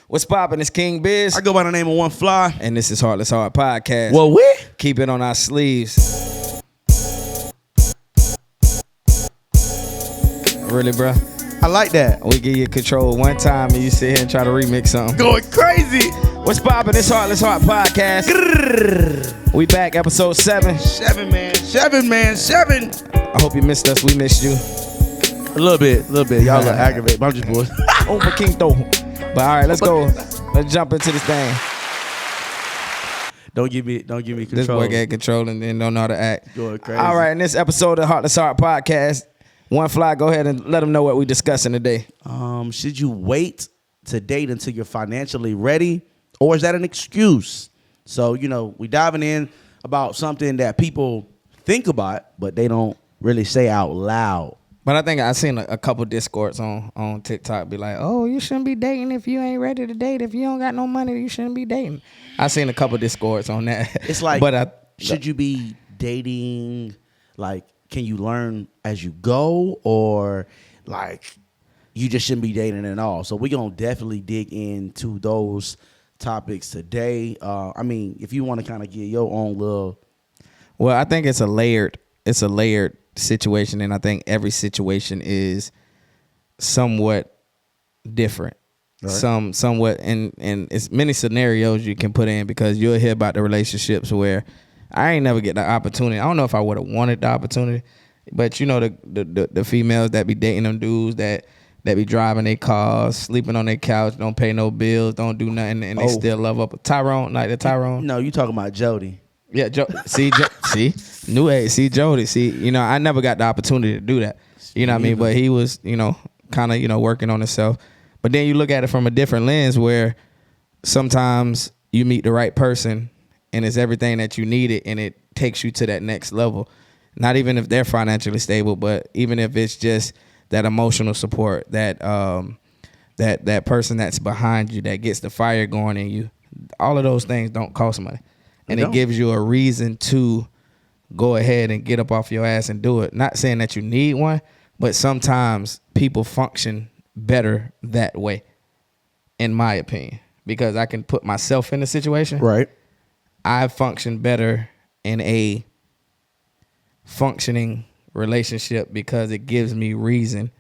What's poppin'? It's King Biz. I go by the name of One Fly. And this is Heartless Heart Podcast. Well, we keep it on our sleeves. Really, bro? I like that. We give you control one time and you sit here and try to remix something. Going crazy. What's poppin'? It's Heartless Heart Podcast. Grrr. We back, episode 7. 7, man. 7. I hope you missed us. We missed you. A little bit. Y'all look aggravated, but I'm just boys. Over Quinto. But all right, let's go. Let's jump into this thing. Don't give me control. This boy got control and then don't know how to act. Going crazy. All right, in this episode of Heartless Heart Podcast, One Fly, go ahead and let them know what we're discussing today. Should you wait to date until you're financially ready, or is that an excuse? So, we diving in about something that people think about, but they don't really say out loud. But I think I've seen a couple discords on TikTok be like, oh, you shouldn't be dating if you ain't ready to date. If you don't got no money, you shouldn't be dating. I've seen a couple discords on that. It's like, should you be dating, like, can you learn as you go, or like you just shouldn't be dating at all? So we're going to definitely dig into those topics today. If you want to kind of get your own little. Well, I think it's a layered situation, and I think every situation is somewhat different. Right. Somewhat, and it's many scenarios you can put in, because you'll hear about the relationships where I ain't never get the opportunity. I don't know if I would have wanted the opportunity, but the females that be dating them dudes that be driving their cars, sleeping on their couch, don't pay no bills, don't do nothing, and they still love up Tyrone, like the Tyrone. No, you talking about Jody. Yeah, see, new age, see Jody, I never got the opportunity to do that. You know what I mean? But he was, kind of, working on himself. But then you look at it from a different lens, where sometimes you meet the right person and it's everything that you needed, and it takes you to that next level. Not even if they're financially stable, but even if it's just that emotional support, that that person that's behind you, that gets the fire going in you. All of those things don't cost money. And it gives you a reason to go ahead and get up off your ass and do it. Not saying that you need one, but sometimes people function better that way, in my opinion. Because I can put myself in the situation. Right. I function better in a functioning relationship because it gives me reason.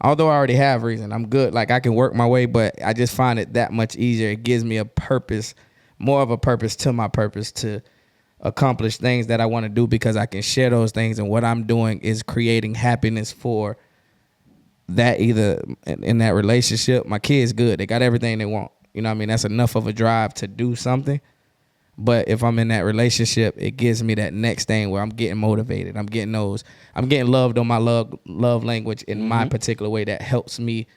Although I already have reason, I'm good. Like, I can work my way, but I just find it that much easier. It gives me a purpose, more of a purpose to my purpose, to accomplish things that I want to do, because I can share those things, and what I'm doing is creating happiness for that, either in that relationship. My kids good. They got everything they want. You know what I mean? That's enough of a drive to do something. But if I'm in that relationship, it gives me that next thing where I'm getting motivated. I'm getting loved on my love language in my particular way that helps me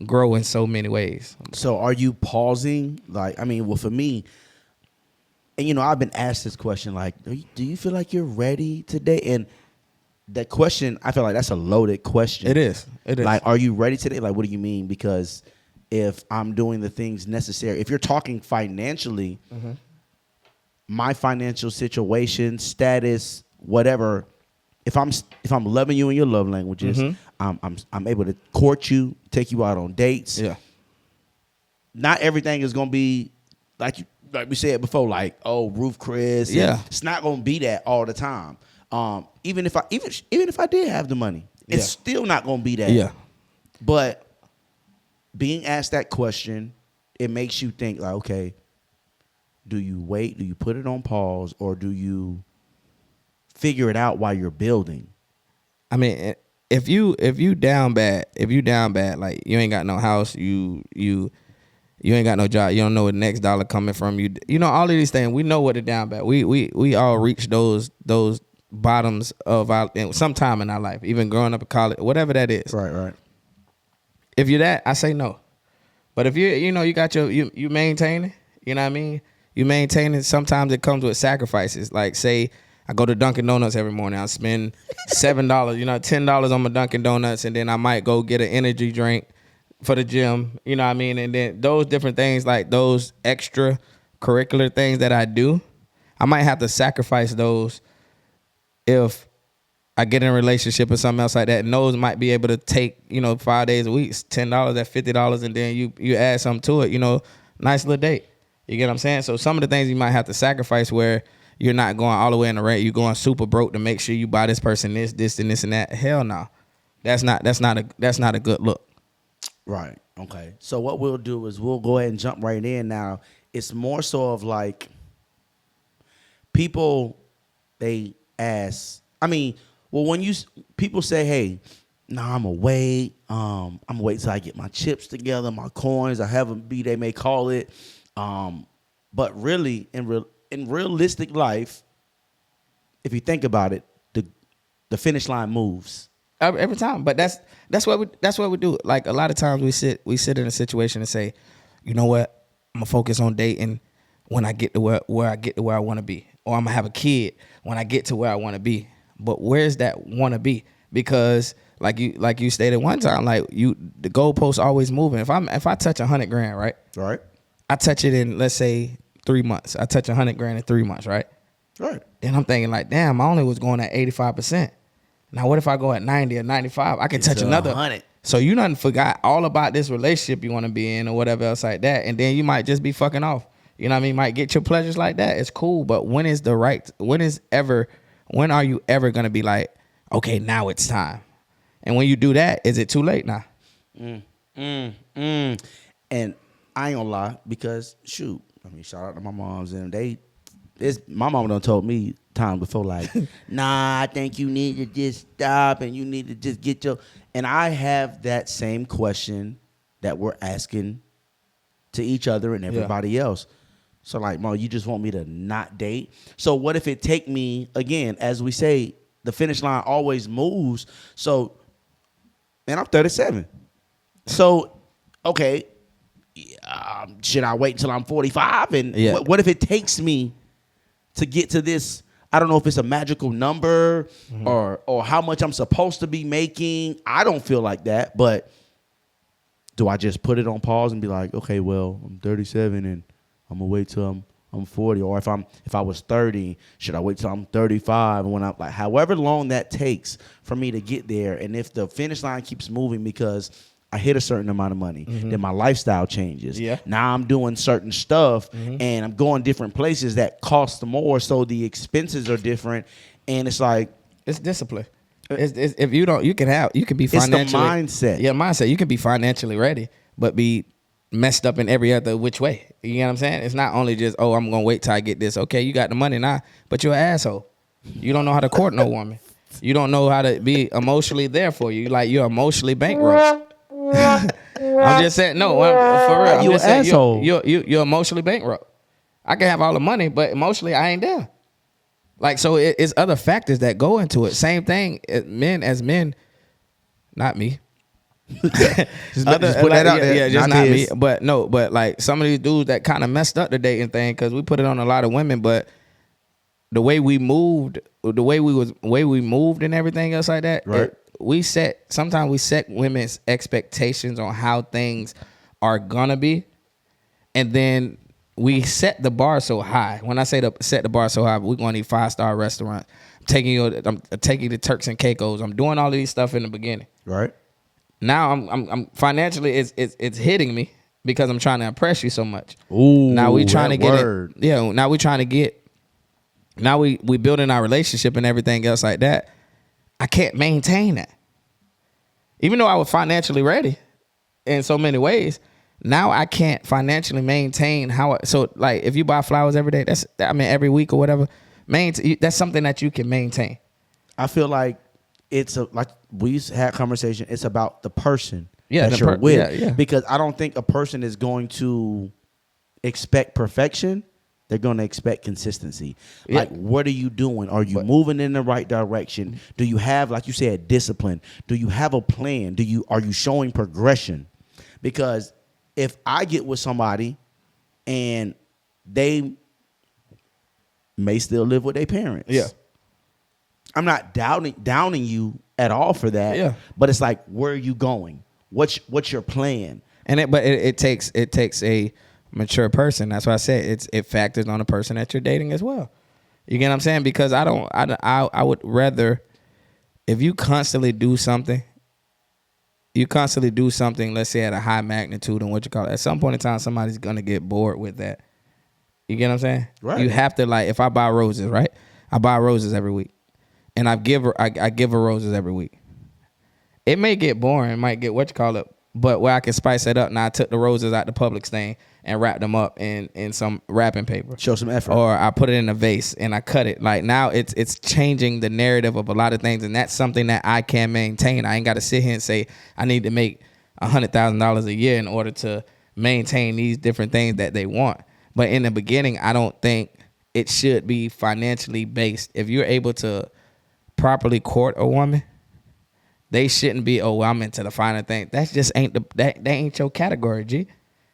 grow in so many ways. So are you pausing? For me, and I've been asked this question, like, do you feel like you're ready today? And that question, I feel like that's a loaded question. It is. Like, are you ready today? Like, what do you mean? Because if I'm doing the things necessary, if you're talking financially, my financial situation, status, whatever, if I'm loving you in your love languages, I'm able to court you, take you out on dates. Yeah. Not everything is gonna be like we said before, like, oh, Roof Chris. Yeah. It's not gonna be that all the time. Even if I did have the money, it's still not gonna be that. Yeah. But being asked that question, it makes you think, like, okay, do you wait? Do you put it on pause, or do you figure it out while you're building? I mean, if you down bad, like, you ain't got no house, you ain't got no job, you don't know where the next dollar coming from, all of these things, we know what the down bad. We all reach those bottoms of our sometime in our life, even growing up in college, whatever that is. Right. If you're that, I say no. But if you got you maintaining, you know what I mean? You maintain it. Sometimes it comes with sacrifices. Like, say I go to Dunkin' Donuts every morning. I spend $7, $10 on my Dunkin' Donuts, and then I might go get an energy drink for the gym. You know what I mean? And then those different things, like those extra curricular things that I do, I might have to sacrifice those if I get in a relationship or something else like that. And those might be able to take, 5 days a week, $10 at $50, and then you add something to it, Nice little date. You get what I'm saying? So some of the things you might have to sacrifice where you're not going all the way in the rate. You're going super broke to make sure you buy this person this, and this, and that. Hell no. That's not a good look. Right. Okay. So what we'll do is we'll go ahead and jump right in now. It's more so of like people, they ask, I mean, well, when people say, hey, nah, I'm gonna wait. I'm gonna wait till I get my chips together, my coins, or however be they may call it. But really, in realistic life, if you think about it, the finish line moves every time. But that's what we do. Like a lot of times we sit in a situation and say, you know what, I'm gonna focus on dating when I get to where I get to where I want to be, or I'm gonna have a kid when I get to where I want to be. But where's that want to be? Because like you stated one time, like the goalposts always moving. If I touch $100,000, right? right, I touch it in, let's say, 3 months. I touch $100,000 in 3 months, right? right. Then I'm thinking like, damn, I only was going at 85%. Now what if I go at 90 or 95? I can touch another 100. So you done forgot all about this relationship you want to be in or whatever else like that, and then you might just be fucking off. You know what I mean? Might get your pleasures like that. It's cool, but when are you ever gonna be like, okay, now it's time? And when you do that, is it too late now? And I ain't gonna lie, because shoot, I mean, shout out to my moms, and my mom done told me times before, like, nah, I think you need to just stop and you need to just get and I have that same question that we're asking to each other and everybody else. So like, Mo, you just want me to not date? So what if it take me, again, as we say, the finish line always moves. So, man, I'm 37. So, okay, should I wait until I'm 45? And what if it takes me to get to this? I don't know if it's a magical number or how much I'm supposed to be making. I don't feel like that. But do I just put it on pause and be like, okay, well, I'm 37 and I'm gonna wait till I'm 40? Or if I was 30, should I wait till I'm 35? And when I'm like, however long that takes for me to get there, and if the finish line keeps moving because I hit a certain amount of money, then my lifestyle changes. Yeah. Now I'm doing certain stuff and I'm going different places that cost more, so the expenses are different, and it's like, it's discipline. It's if you don't, you can be financially. It's the mindset. Yeah, mindset. You can be financially ready, but be messed up in every other which way. You know what I'm saying? It's not only just, oh, I'm gonna wait till I get this. Okay, you got the money now, but you're an asshole. You don't know how to court no woman. You don't know how to be emotionally there for you. Like, you're emotionally bankrupt. I'm just saying, no, for real. You an asshole. You're emotionally bankrupt. I can have all the money, but emotionally I ain't there. Like, so it's other factors that go into it. Same thing, men, not me. just put that out there. Yeah, just not me. But no, but like some of these dudes that kind of messed up the dating thing, because we put it on a lot of women, but the way we moved, the way we moved and everything else like that, right? Sometimes we set women's expectations on how things are gonna be, and then we set the bar so high. When I say set the bar so high, we're gonna need 5-star restaurants. I'm taking you to Turks and Caicos. I'm doing all of these stuff in the beginning. Right. Now I'm financially it's hitting me because I'm trying to impress you so much. Ooh, now we trying to get word. it. Yeah. Now we trying to get. Now we building our relationship and everything else like that. I can't maintain that. Even though I was financially ready in so many ways, now I can't financially maintain so like if you buy flowers every day, every week or whatever, that's something that you can maintain. I feel like like we used to have conversation. It's about the person that you're with. Yeah. Because I don't think a person is going to expect perfection. They're going to expect consistency. Yeah. Like, what are you doing? Are you moving in the right direction? Do you have, like you said, discipline? Do you have a plan? Are you showing progression? Because if I get with somebody and they may still live with their parents. Yeah. I'm not downing you at all for that. Yeah. But it's like, where are you going? What's your plan? And it takes a mature person. That's why I said it factors on the person that you're dating as well. You get what I'm saying? Because I would rather, if you constantly do something, you constantly do something, let's say at a high magnitude and what you call it, at some point in time, somebody's gonna get bored with that. You get what I'm saying? Right. You have to, like, if I buy roses, right? I buy roses every week, and I give her roses every week. It may get boring, it might get what you call it, but where I can spice it up. Now I took the roses out the Publix thing and wrapped them up in some wrapping paper. Show some effort. Or I put it in a vase and I cut it. Like, now it's changing the narrative of a lot of things, and that's something that I can maintain. I ain't got to sit here and say I need to make $100,000 a year in order to maintain these different things that they want. But in the beginning, I don't think it should be financially based. If you're able to properly court a woman, they shouldn't be, oh, well, I'm into the finer thing. That just ain't that ain't your category, G.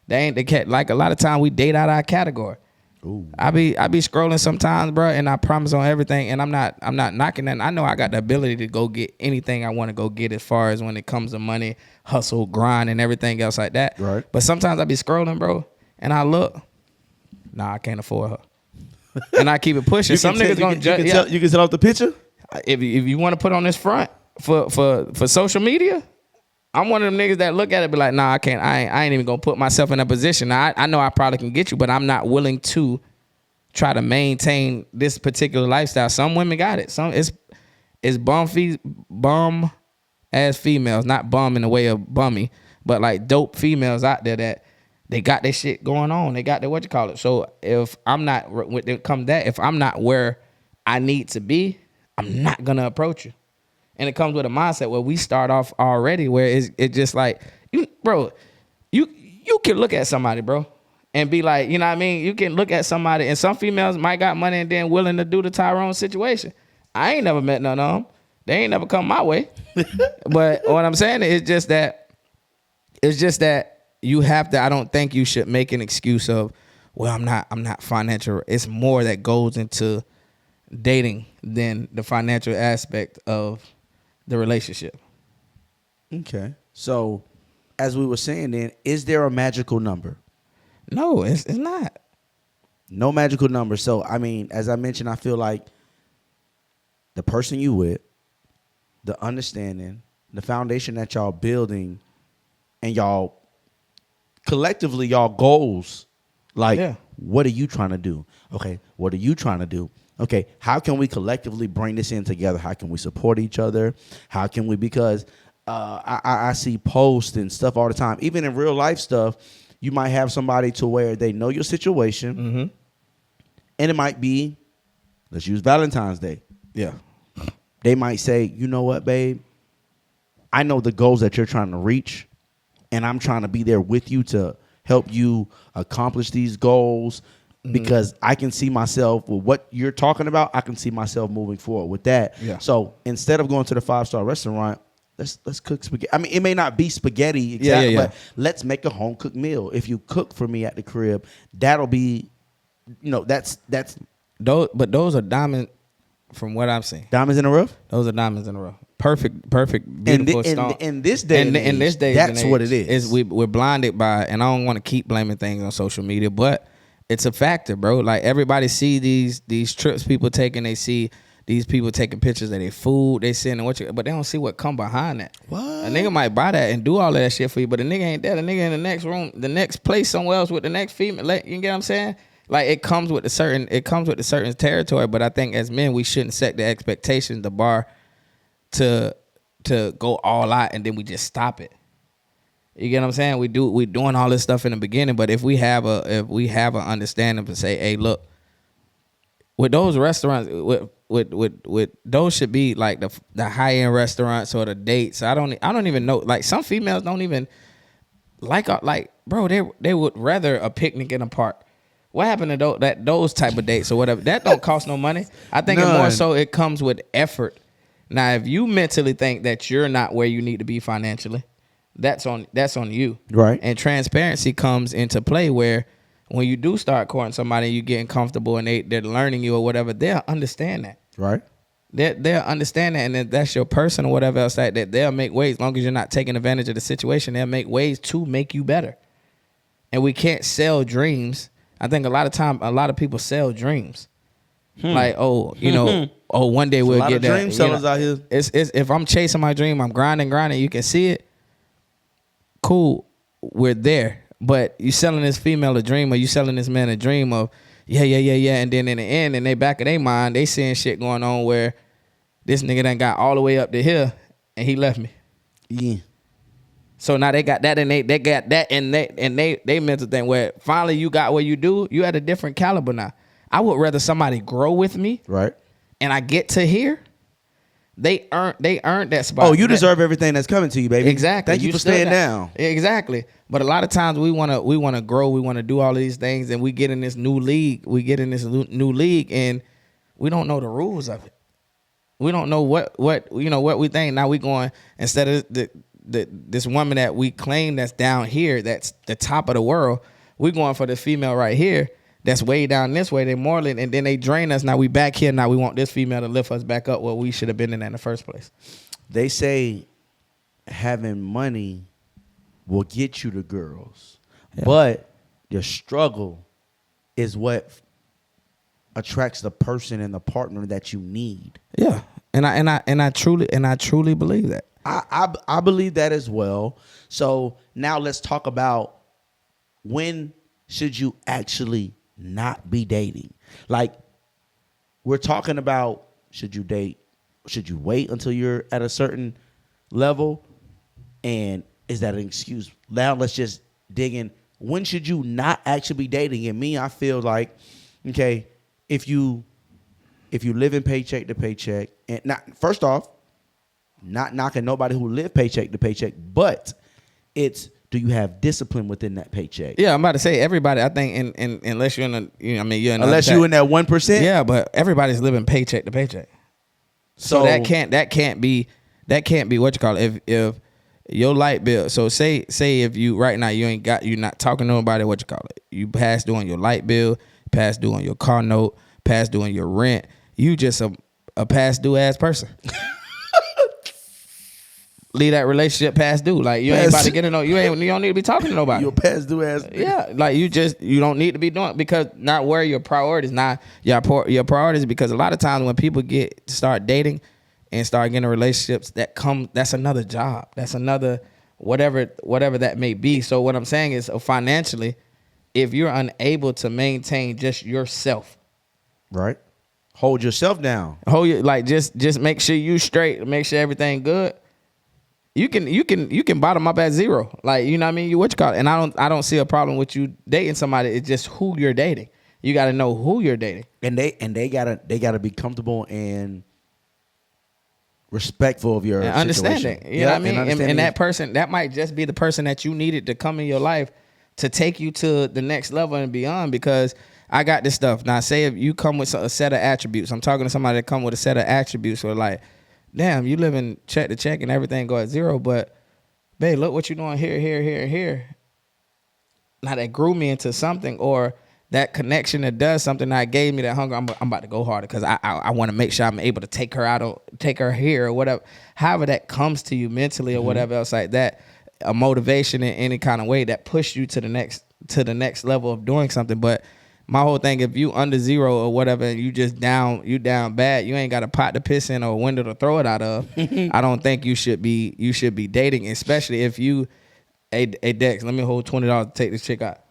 That ain't the cat. Like, a lot of time we date out our category. Ooh. I be scrolling sometimes, bro, and I promise on everything, and I'm not knocking that. I know I got the ability to go get anything I want to go get as far as when it comes to money, hustle, grind, and everything else like that. Right. But sometimes I be scrolling, bro, and I look, nah, I can't afford her. And I keep it pushing. Some niggas gonna judge. You can tell off the picture? If you want to put on this front for social media, I'm one of them niggas that look at it and be like, nah, I can't. I ain't even gonna put myself in a position. Now, I know I probably can get you, but I'm not willing to try to maintain this particular lifestyle. Some women got it. Some it's bum ass females, not bum in the way of bummy, but like dope females out there that they got their shit going on. They got their what you call it. So if I'm not when it comes that, if I'm not where I need to be, I'm not gonna approach you. And it comes with a mindset where we start off already where it's just like, you can look at somebody, bro, and be like, you know what I mean? You can look at somebody, and some females might got money and then willing to do the Tyrone situation. I ain't never met none of them. They ain't never come my way. But what I'm saying is just that you have to, I don't think you should make an excuse of, well, I'm not financial. It's more that goes into dating than the financial aspect of the relationship. Okay. So, as we were saying then, is there a magical number? No, it's not. No magical number. So, I mean, as I mentioned, I feel like the person you with, the understanding, the foundation that y'all building, and y'all collectively, y'all goals, like, what are you trying to do? Okay, what are you trying to do? Okay, how can we collectively bring this in together? How can we support each other? How can we, because I see posts and stuff all the time, even in real life stuff, you might have somebody to where they know your situation, and it might be, let's use Valentine's Day. Yeah. They might say, you know what, babe? I know the goals that you're trying to reach, and I'm trying to be there with you to help you accomplish these goals. Because I can see myself with what you're talking about, I can see myself moving forward with that. Yeah. So instead of going to the 5-star restaurant, let's cook spaghetti. I mean, it may not be spaghetti exactly, but let's make a home cooked meal. If you cook for me at the crib, that'll be, that's those. But those are diamonds, from what I'm seeing. Diamonds in the rough. Those are diamonds in the rough. Perfect, beautiful stone. In this day, in this day, that's what it is. We're blinded by, and I don't want to keep blaming things on social media, but it's a factor, bro. Like, everybody see these trips people taking. They see these people taking pictures of their food. They send but they don't see what come behind that. What? A nigga might buy that and do all that shit for you, but the nigga ain't there. The nigga in the next room, the next place somewhere else with the next female. You get what I'm saying? Like, it comes with a certain territory. But I think as men, we shouldn't set the expectation, the bar, to go all out and then we just stop it. You get what I'm saying? We doing all this stuff in the beginning, but if we have an understanding to say, hey, look, with those restaurants, with those should be like the high end restaurants or the dates. I don't even know. Like, some females don't even like bro. They would rather a picnic in a park. What happened to those type of dates or whatever? That don't cost no money. I think it more so it comes with effort. Now, if you mentally think that you're not where you need to be financially, that's on you. Right. And transparency comes into play where when you do start courting somebody, you getting comfortable and they're learning you or whatever, they'll understand that. Right. They'll understand that, and if that's your person or whatever else like that, they'll make ways. As long as you're not taking advantage of the situation, they'll make ways to make you better. And we can't sell dreams. I think a lot of people sell dreams. Like, one day we'll get that. Dream sellers out here. It's if I'm chasing my dream, I'm grinding, you can see it. cool. We're there. But you selling this female a dream, or you selling this man a dream of, yeah. And then in the end, in their back of their mind, they seeing shit going on where this nigga done got all the way up to here and he left me. Yeah. So now they got that, and they got that, and they mental thing where finally you got what you do. You at a different caliber now. I would rather somebody grow with me, right? And I get to here. They earned that spot. Oh, you deserve everything that's coming to you, baby. Exactly. Thank you for staying down. Exactly. But a lot of times we wanna grow. We wanna do all of these things, and we get in this new league. New league, and we don't know the rules of it. We don't know what we think. Now we going, instead of this woman that we claim that's down here, that's the top of the world, we going for the female right here that's way down this way. They morally, and then they drain us. Now we back here. Now we want this female to lift us back up where we should have been in the first place. They say having money will get you the girls, but the struggle is what attracts the person and the partner that you need. Yeah, and I truly believe that. I believe that as well. So now let's talk about, when should you actually not be dating? Like, we're talking about, should you date? Should you wait until you're at a certain level? And is that an excuse? Now let's just dig in. When should you not actually be dating? And me, I feel like, okay, if you live in paycheck to paycheck, and first off, not knocking nobody who live paycheck to paycheck, but it's, do you have discipline within that paycheck? Yeah, I'm about to say everybody. I think, unless you're in you're in unless you're in that 1%. Yeah, but everybody's living paycheck to paycheck. So that can't be what you call it. If your light bill. So say if you right now you're not talking to nobody, what you call it. You past due on your light bill, past due on your car note, past due on your rent. You just a past due ass person. Leave that relationship past due. Like, you ain't about to get you don't need to be talking to nobody. You're past due ass. Yeah, like you don't need to be doing, because not where your priorities, not your priorities. Because a lot of times when people start dating and start getting relationships, that's another job. That's another whatever that may be. So what I'm saying is, financially, if you're unable to maintain just yourself, right, hold yourself down. Just make sure you straight, make sure everything good. You can bottom up at zero. Like, you know what I mean? You what you call it. And I don't see a problem with you dating somebody. It's just who you're dating. You got to know who you're dating. And they gotta be comfortable and respectful of your understanding. You know what I mean? And that person, that might just be the person that you needed to come in your life to take you to the next level and beyond. Because I got this stuff. Now, say if you come with a set of attributes. I'm talking to somebody that come with a set of attributes, or like, damn, you living check to check and everything go at zero, but babe, look what you're doing here, here, here, and here. Now that grew me into something, or that connection that does something that gave me that hunger. I'm about to go harder because I want to make sure I'm able to take her out, or take her here, or whatever. However that comes to you mentally, or whatever else like that, a motivation in any kind of way that push you to the next level of doing something. But my whole thing, if you under zero or whatever, and you down bad, you ain't got a pot to piss in or a window to throw it out of. I don't think you should be dating, especially if you, hey Dex, let me hold $20 to take this chick out.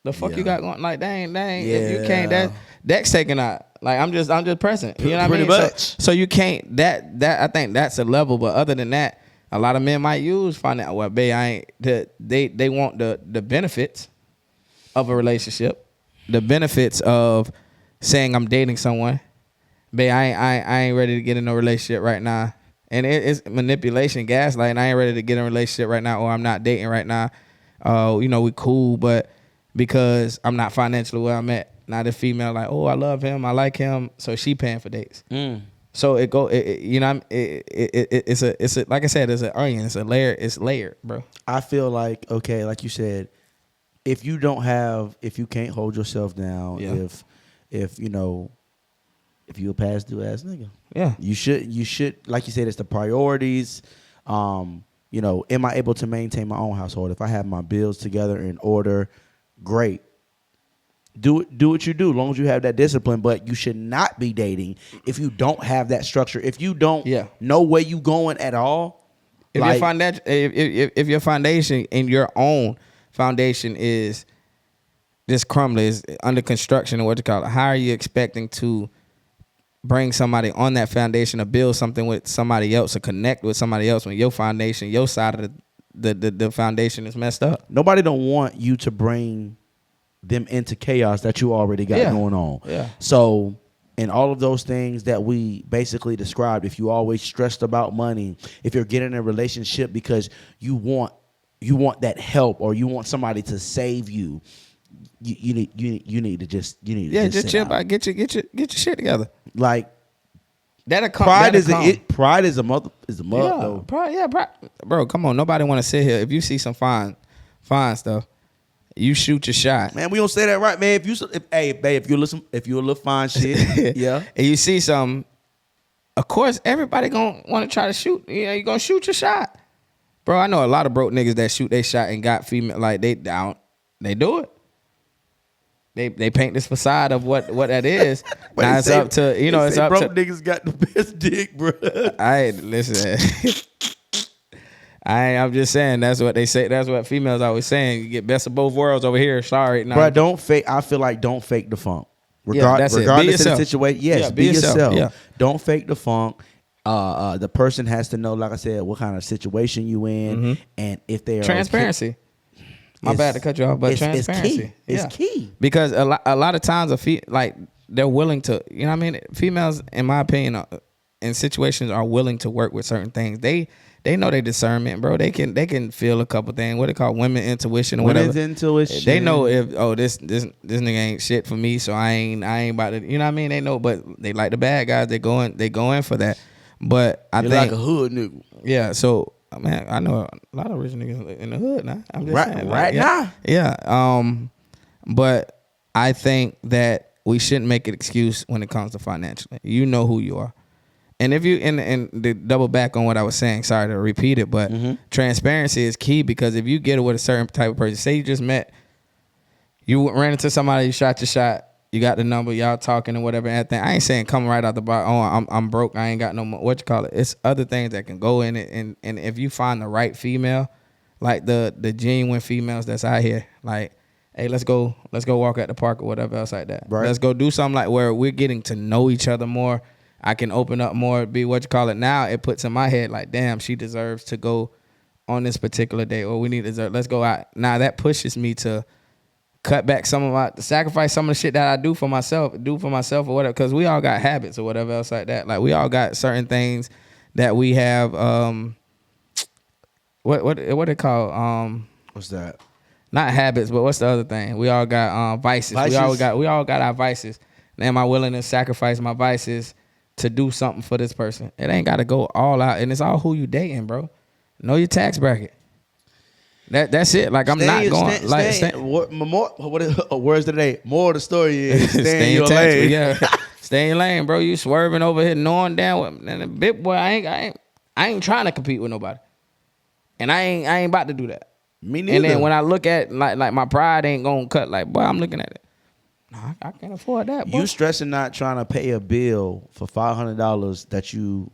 The fuck you got going? Like, dang. Yeah. If you can't, that Dex taking out. Like, I'm just present. You know what I mean? Pretty much. So you can't. That I think that's a level. But other than that, a lot of men might find out, well, babe, they want the benefits of a relationship. The benefits of saying I'm dating someone, babe, I ain't ready to get in a relationship right now. And it's manipulation, gaslighting. I ain't ready to get in a relationship right now, or I'm not dating right now. We cool, but because I'm not financially where I'm at. Now the female like, oh, I love him, I like him, so she paying for dates. So it's a like I said, it's an onion, it's a layer, it's layered, bro. I feel like, okay, like you said, if you can't hold yourself down, if you a past due ass nigga, you should, like you said, it's the priorities. Am I able to maintain my own household? If I have my bills together in order, great. Do what you do, as long as you have that discipline. But you should not be dating if you don't have that structure. If you don't know where you going at all, If Like, your foundation, if your foundation and your own foundation is just crumbling, is under construction, or what you call it, how are you expecting to bring somebody on that foundation or build something with somebody else or connect with somebody else when your foundation, your side of the foundation is messed up? nobody don't want you to bring them into chaos that you already got going on. Yeah. So in all of those things that we basically described, if you always stressed about money, if you're getting in a relationship because you want that help or you want somebody to save you, you need to just chill out, get your shit together. Like, that'll come. Pride is a mother though. Pride, bro. Come on, nobody want to sit here. If you see some fine stuff, you shoot your shot. Man, we don't say that right, man. If you're a little fine shit, yeah. And you see some, of course, everybody gonna want to try to shoot. Yeah, you gonna shoot your shot, bro. I know a lot of broke niggas that shoot their shot and got female. Like they do it. They paint this facade of what that is. Now it's up to it's up broke to niggas got the best dick, bro. Listen. I'm just saying that's what they say. That's what females always saying. You get best of both worlds over here. Sorry, bro. Don't fake. I feel like don't fake the funk. Regardless of the situation. Yes, be yourself. Yeah. Don't fake the funk. The person has to know, like I said, what kind of situation you in, and if they are transparency. Okay. My bad to cut you off, but transparency. It's key. Because a lot of times, like they're willing to, you know what I mean? Females, in my opinion, in situations are willing to work with certain things. They know their discernment, bro. They can feel a couple things. What they call women intuition or whatever. Women's intuition. They know if this nigga ain't shit for me, so I ain't about to, you know what I mean? They know, but they like the bad guys. They go in for that. But I think like a hood nigga. Yeah, so man, I know a lot of rich niggas in the hood now. I'm just saying, right now. Yeah. But I think that we shouldn't make an excuse when it comes to financially. You know who you are. And if you and to double back on what I was saying, sorry to repeat it, but transparency is key, because if you get it with a certain type of person, say you just met, you ran into somebody, you shot your shot, you got the number, y'all talking and whatever. And I ain't saying come right out the box. Oh, I'm broke. I ain't got no more. What you call it? It's other things that can go in it. And if you find the right female, like the genuine females that's out here, like, hey, let's go walk at the park or whatever else like that. Right. Let's go do something like where we're getting to know each other more. I can open up more. Be what you call it. Now it puts in my head like, damn, she deserves to go on this particular day, or we need to let's go out. Now that pushes me to cut back sacrifice some of the shit that I do for myself or whatever, because we all got habits or whatever else like that. Like we all got certain things that we have. What they call what's that? Not habits, but what's the other thing? We all got vices. We all got our vices. Am I willing to sacrifice my vices to do something for this person? It ain't got to go all out, and it's all who you dating, bro. Know your tax bracket. That's it. Like I'm not going. Words today. More of the story is stay in your lane. Yeah, stay in your lane, bro. You swerving over here, knowing damn well, and the big boy. I ain't trying to compete with nobody, and I ain't about to do that. Me neither. And then when I look at like my pride ain't gonna cut. Like, boy, I'm looking at it. No, I can't afford that. Boy. You stressing not trying to pay a bill for $500 that you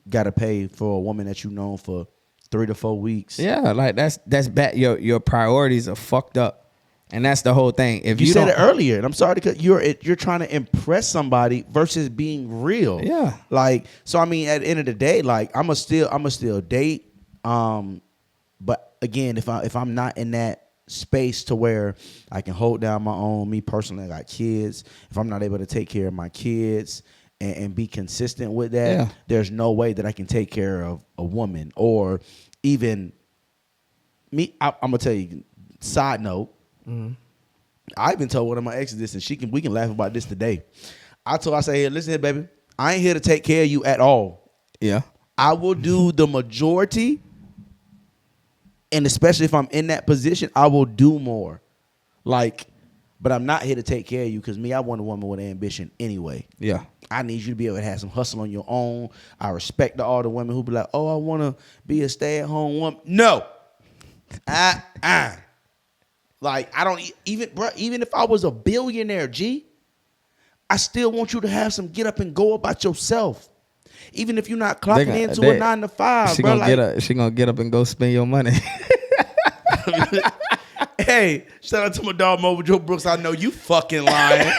got to pay for a woman that you known for 3 to 4 weeks. Yeah, like that's bad. Your priorities are fucked up, and that's the whole thing. If you said it earlier, and I'm sorry to cut, you're trying to impress somebody versus being real. Yeah. Like, so I mean, at the end of the day, like I'ma still date. But again, if I'm not in that space to where I can hold down my own, me personally, I got kids. If I'm not able to take care of my kids and be consistent with that, there's no way that I can take care of a woman, or even me. I'm gonna tell you. Side note, I even told one of my exes this, and we can laugh about this today. I said, hey, listen here, baby. I ain't here to take care of you at all. Yeah, I will do the majority, and especially if I'm in that position, I will do more. Like, but I'm not here to take care of you, because I want a woman with ambition anyway. Yeah. I need you to be able to have some hustle on your own. I respect all the women who be like, oh, I want to be a stay-at-home woman. No. Like, I don't even, bro, even if I was a billionaire, G, I still want you to have some get up and go about yourself. Even if you're not clocking into a 9 to 5, she bro. She gonna get up and go spend your money. Hey, shout out to my dog Mo Joe Brooks. I know you fucking lying.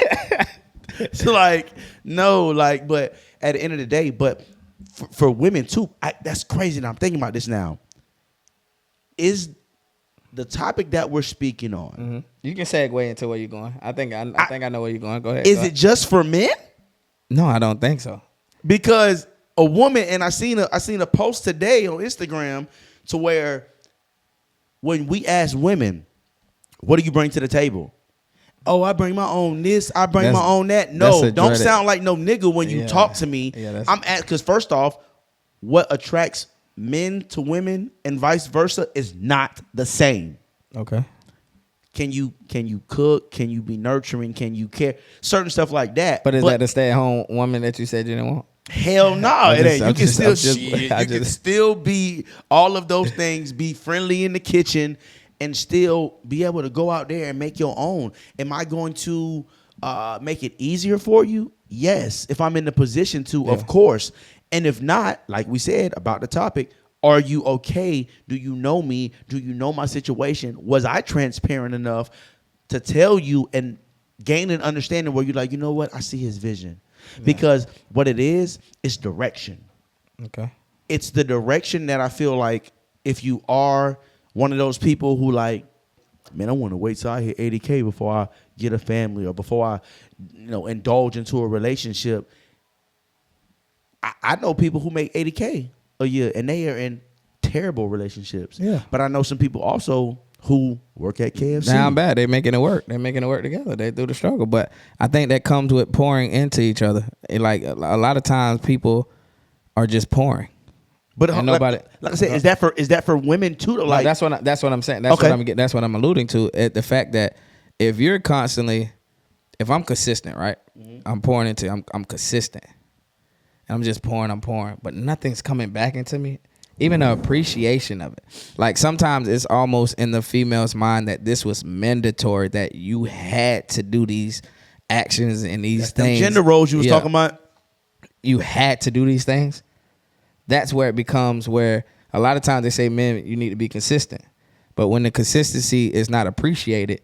So no, but at the end of the day, but for women too, that's crazy. And I'm thinking about this now. Is the topic that we're speaking on? Mm-hmm. You can segue into where you're going. I think I know where you're going. Go ahead. Is it just for men? No, I don't think so. Because a woman, and I seen a post today on Instagram to where when we ask women, what do you bring to the table? Oh, I bring my own this. I bring my own that. No, don't sound like no nigga when you talk to me. Yeah, because first off, what attracts men to women and vice versa is not the same. Okay. Can you cook? Can you be nurturing? Can you care? Certain stuff like that. But is that the stay-at-home woman that you said you didn't want? Hell no, it ain't. You can still be all of those things. Be friendly in the kitchen. And still be able to go out there and make your own. Am I going to make it easier for you? Yes. If I'm in the position to, of course. And if not, like we said about the topic, are you okay? Do you know me? Do you know my situation? Was I transparent enough to tell you and gain an understanding where you're like, you know what? I see his vision. Yeah. Because what it is direction. Okay. It's the direction that I feel like if you are one of those people who man, I want to wait till I hit 80K before I get a family or before I, indulge into a relationship. I know people who make 80K a year and they are in terrible relationships. Yeah. But I know some people also who work at KFC. Down bad. They're making it work. They're making it work together. They do the struggle. But I think that comes with pouring into each other. A lot of times people are just pouring. But nobody, like I said, is that for women too? No, that's what I'm saying. That's what I'm alluding to. The fact that if you're constantly, if I'm consistent, right? Mm-hmm. I'm pouring into. I'm consistent, and I'm just pouring. I'm pouring, but nothing's coming back into me. Even the appreciation of it. Like sometimes it's almost in the female's mind that this was mandatory, that you had to do these actions and these things. The gender roles you was talking about. You had to do these things. That's where it becomes where a lot of times they say, men, you need to be consistent. But when the consistency is not appreciated,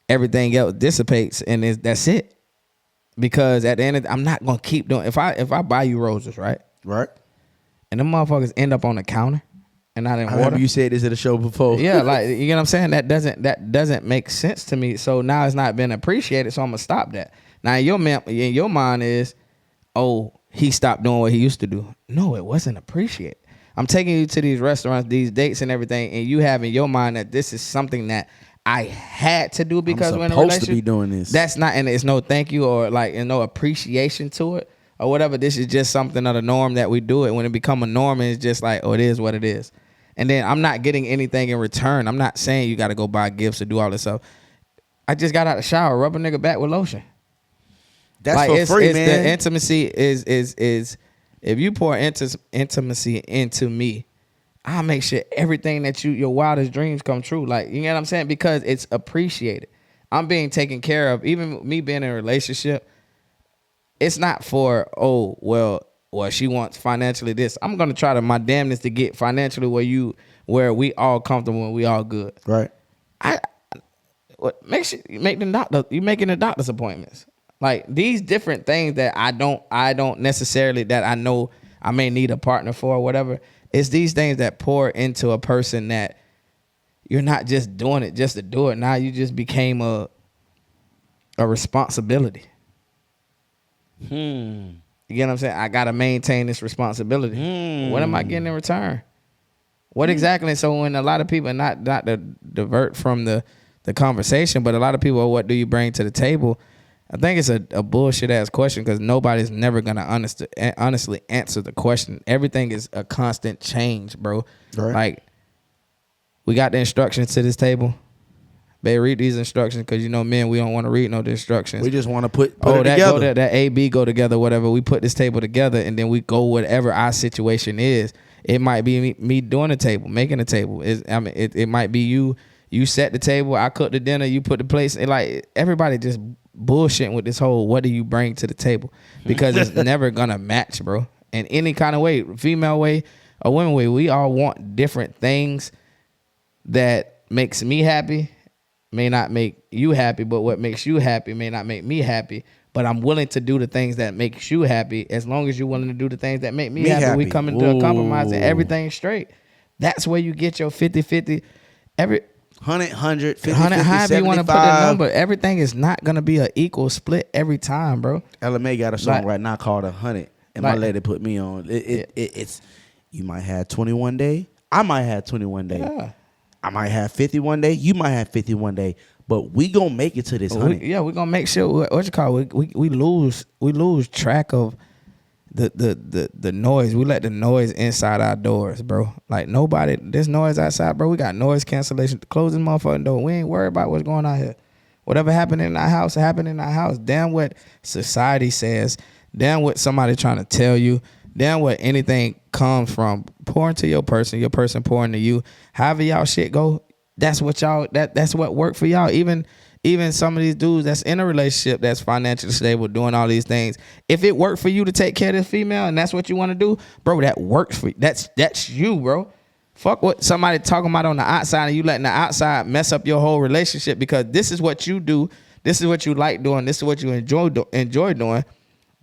everything else dissipates and that's it. Because at the end of I'm not going to keep doing, if I buy you roses, right? Right. And them motherfuckers end up on the counter and not in water. Remember you said this at a show before. Yeah, you know what I'm saying? That doesn't make sense to me. So now it's not been appreciated, so I'm going to stop that. Now in your mind is, oh, he stopped doing what he used to do. No, it wasn't appreciated. I'm taking you to these restaurants, these dates and everything, and you have in your mind that this is something that I had to do because we're in a relationship. Supposed to be doing this. That's not, and it's no thank you or no appreciation to it or whatever. This is just something of the norm that we do it. When it become a norm, it's just like, oh, it is what it is. And then I'm not getting anything in return. I'm not saying you got to go buy gifts or do all this stuff. I just got out of the shower, rub a nigga back with lotion. That's for free, man. The intimacy is if you pour intimacy into me, I'll make sure everything that your wildest dreams come true. You know what I'm saying? Because it's appreciated. I'm being taken care of. Even me being in a relationship, it's not for, oh, well, she wants financially this. I'm gonna try my damnness to get financially where we all comfortable and we all good. Right. Make sure you making the doctor's appointments. Like these different things that I don't necessarily, that I know I may need a partner for or whatever. It's these things that pour into a person that you're not just doing it just to do it. Now you just became a responsibility. You get what I'm saying? I gotta maintain this responsibility. What am I getting in return? What exactly? So when a lot of people, not to divert from the conversation, but a lot of people, what do you bring to the table? I think it's a bullshit ass question because nobody's never gonna honestly answer the question. Everything is a constant change, bro. Right. Like we got the instructions to this table. They read these instructions because men, we don't want to read no instructions. We just want to put it together. That A, B go together, whatever. We put this table together and then we go whatever our situation is. It might be me doing the table, making the table. It might be you set the table, I cook the dinner, you put the plates. Like everybody just bullshitting with this whole what do you bring to the table, because it's never gonna match, bro. in any kind of way, female way or women way. We all want different things that makes me happy may not make you happy, but what makes you happy may not make me happy. But I'm willing to do the things that makes you happy as long as you're willing to do the things that make me happy. We come into a compromise and everything's straight. That's where you get your 50-50. Every 100, 50, however you want to put the number. Everything is not going to be an equal split every time, bro. LMA got a song right now called 100. And my lady put me on. It's you might have 21 day. I might have 21 day. Yeah. I might have 50 one day. You might have 50 one day. But we gonna make it to this 100. We're gonna make sure what you call it, we lose track of the noise. We let the noise inside our doors, bro. Like nobody, there's noise outside, bro. We got noise cancellation. Close this motherfucking door. We ain't worried about what's going on here. Whatever happened in our house, happened in our house. Damn what society says. Damn what somebody trying to tell you. Damn what anything comes from. Pour into your person pouring to you. However y'all shit go, that's what y'all that's what worked for y'all. Even some of these dudes that's in a relationship that's financially stable, doing all these things. If it worked for you to take care of this female and that's what you want to do, bro, that works for you. That's you, bro. Fuck what somebody talking about on the outside and you letting the outside mess up your whole relationship because this is what you do. This is what you like doing. This is what you enjoy doing.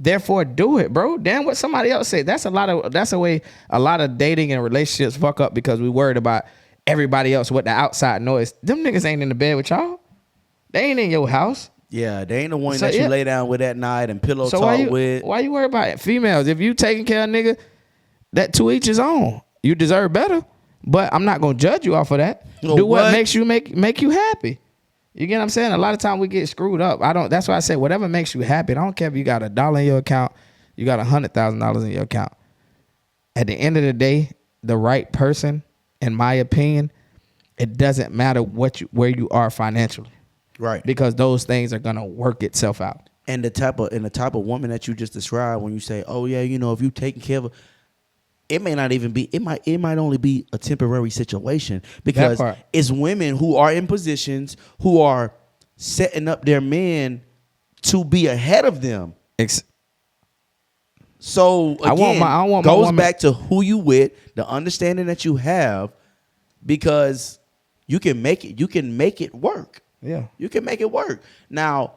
Therefore, do it, bro. Damn what somebody else said. That's a way a lot of dating and relationships fuck up because we worried about everybody else with the outside noise. Them niggas ain't in the bed with y'all. They ain't in your house. Yeah, they ain't the one that you lay down with at night and pillow talk with. Why you worry about it? Females, if you taking care of a nigga, that to each his own. You deserve better, but I'm not gonna judge you off of that. Do what makes you make you happy. You get what I'm saying? A lot of times we get screwed up. That's why I say whatever makes you happy. I don't care if you got $1 in your account, you got $100,000 in your account. At the end of the day, the right person, in my opinion, it doesn't matter where you are financially. Right. Because those things are gonna work itself out. And the type of woman that you just described when you say, oh yeah, if you taking care of, it may not even be. It might only be a temporary situation because it's women who are in positions who are setting up their men to be ahead of them. So again, I want goes back to who you with, the understanding that you have, because you can make it. You can make it work. Yeah, you can make it work. Now,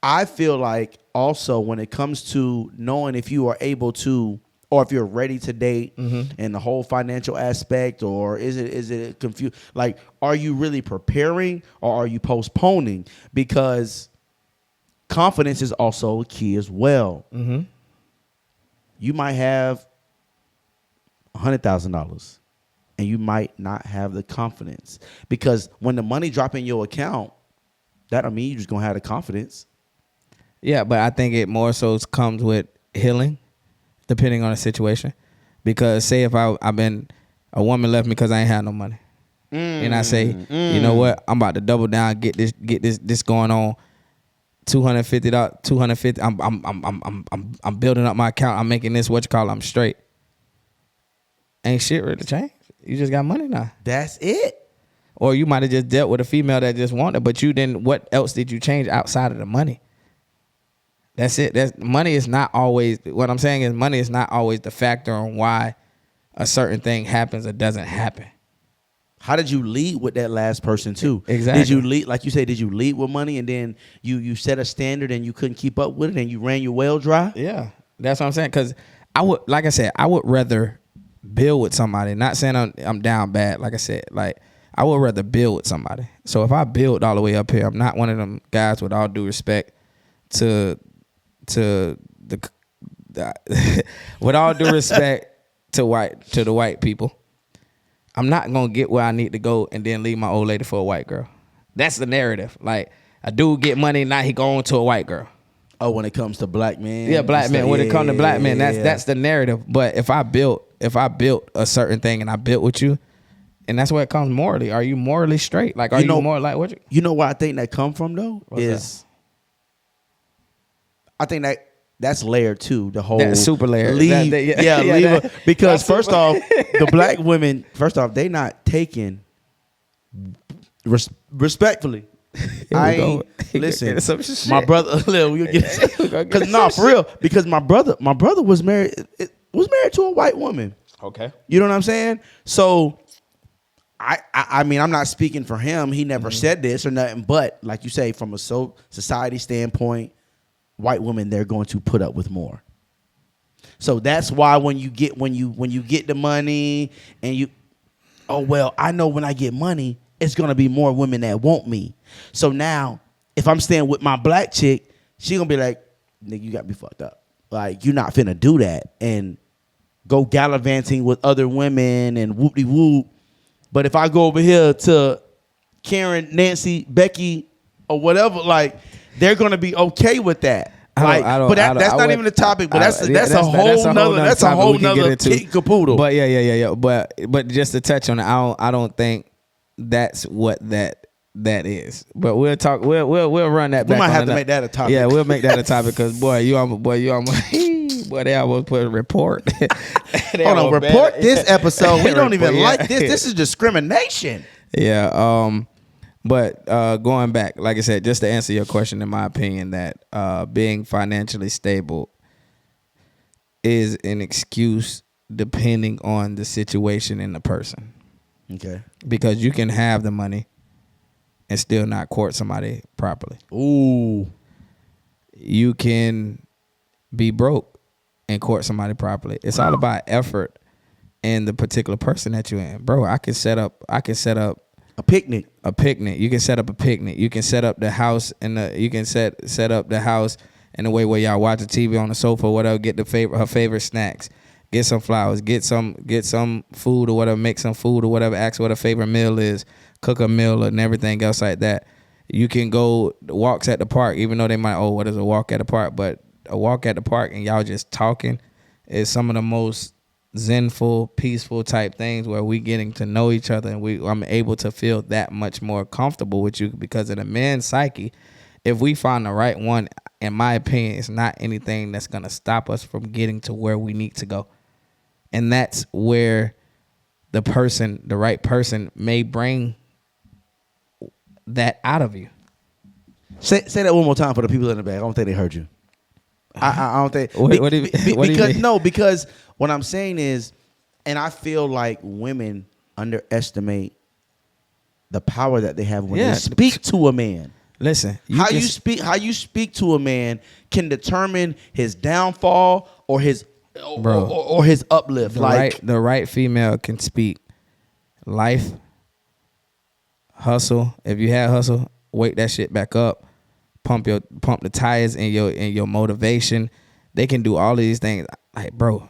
I feel like also when it comes to knowing if you are able to, or if you're ready to date, and the whole financial aspect, or is it confused? Like, are you really preparing or are you postponing? Because confidence is also a key as well. Mm-hmm. You might have $100,000, and you might not have the confidence because when the money drop in your account, that don't mean you're just gonna have the confidence. Yeah, but I think it more so comes with healing. Depending on the situation, because say if I've been a woman left me because I ain't had no money, and I say, you know what, I'm about to double down, get this going on, $250. I'm building up my account. I'm making this I'm straight. Ain't shit really changed. You just got money now. That's it. Or you might have just dealt with a female that just wanted, but you didn't. What else did you change outside of the money? That's it. Money is not always, what I'm saying is money is not always the factor on why a certain thing happens or doesn't happen. How did you lead with that last person too? Exactly. Did you lead, like you said, did you lead with money and then you set a standard and you couldn't keep up with it and you ran your well dry? Yeah, that's what I'm saying. Because I would rather build with somebody. Not saying I'm down bad. Like I said, like I would rather build with somebody. So if I build all the way up here, I'm not one of them guys, with all due respect to with all due respect to the white people, I'm not gonna get where I need to go and then leave my old lady for a white girl. That's the narrative. Like a dude get money, now he going to a white girl. Oh, when it comes to black men, yeah, black men. When it comes to black men, that's the narrative. But if I built a certain thing and I built with you, and that's where it comes morally. Are you morally straight? Like, are you more like what? You know where I think that come from though? What's that? I think that's layer 2, the whole super layer. Because first off, the black women, they not taking respectfully. Listen, my brother, because for real, because my brother was married. was married to a white woman. Okay. You know what I'm saying? So I mean, I'm not speaking for him. He never said this or nothing, but like you say, from a society standpoint, white women, they're going to put up with more. So that's why when you get the money and you, oh well, I know when I get money, it's gonna be more women that want me. So now, if I'm staying with my black chick, she gonna be like, nigga, you got me fucked up. Like, you're not finna do that and go gallivanting with other women and whoop-de-whoop. But if I go over here to Karen, Nancy, Becky, or whatever, like, they're gonna be okay with that. That's not even the topic. But that's a whole nother kit capoodle. But yeah. But just to touch on it, I don't think that's what that is. But we'll talk. We'll run that back. We might have to make that a topic. Yeah, we'll make that a topic because you almost boy, they almost put a report. Hold on, report this episode. We don't even like this. This is discrimination. Yeah. But going back, like I said, just to answer your question, in my opinion, that being financially stable is an excuse depending on the situation and the person. Okay. Because you can have the money and still not court somebody properly. Ooh. You can be broke and court somebody properly. It's all about effort and the particular person that you're in. Bro, I can set up a picnic. You can set up a picnic. You can set up the house you can set up the house in a way where y'all watch the TV on the sofa or whatever, get her favorite snacks, get some flowers, get some food or whatever, make some food or whatever, ask what her favorite meal is, cook a meal and everything else like that. You can go walks at the park, even though they might, what is a walk at the park? But a walk at the park and y'all just talking is some of the most zenful, peaceful type things where we getting to know each other and I'm able to feel that much more comfortable with you because of the man's psyche. If we find the right one, in my opinion, it's not anything that's going to stop us from getting to where we need to go. And that's where the right person may bring that out of you. Say that one more time for the people in the back. I don't think they heard you. I don't think. What do you mean? No, because what I'm saying is, and I feel like women underestimate the power that they have when they speak to a man. Listen, how you speak to a man can determine his downfall or his or his uplift. The right female can speak life, hustle. If you had hustle, wake that shit back up. Pump the tires in your motivation. They can do all of these things. Like, bro,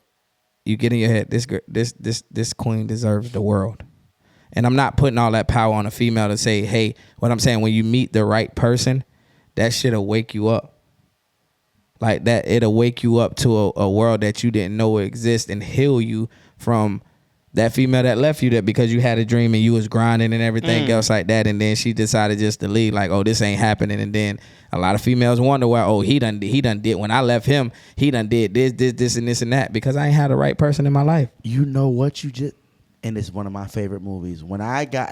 you get in your head, this queen deserves the world. And I'm not putting all that power on a female to say, hey, what I'm saying, when you meet the right person, that shit'll wake you up. Like that, it'll wake you up to a world that you didn't know exists and heal you from that female that left you, that because you had a dream and you was grinding and everything else like that, and then she decided just to leave, like, oh, this ain't happening. And then a lot of females wonder why, oh, he done did when I left him, he done did this and this and that, because I ain't had the right person in my life. You know what you just, and it's one of my favorite movies. When I got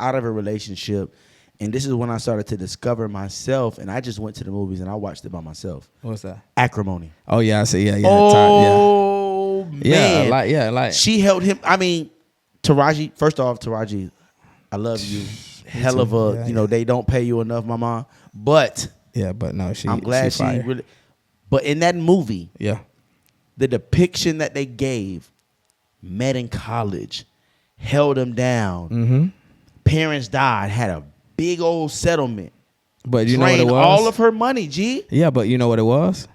out of a relationship, and this is when I started to discover myself, and I just went to the movies and I watched it by myself. What's that? Acrimony. Oh yeah, I see. Yeah. Oh man, like she held him. I mean, Taraji. First off, Taraji, I love you. Hell of a, they don't pay you enough, mama. But no, I'm glad she really. But in that movie, the depiction that they gave, met in college, held him down. Mm-hmm. Parents died, had a big old settlement. But you know what it was? All of her money, G. Yeah, but you know what it was?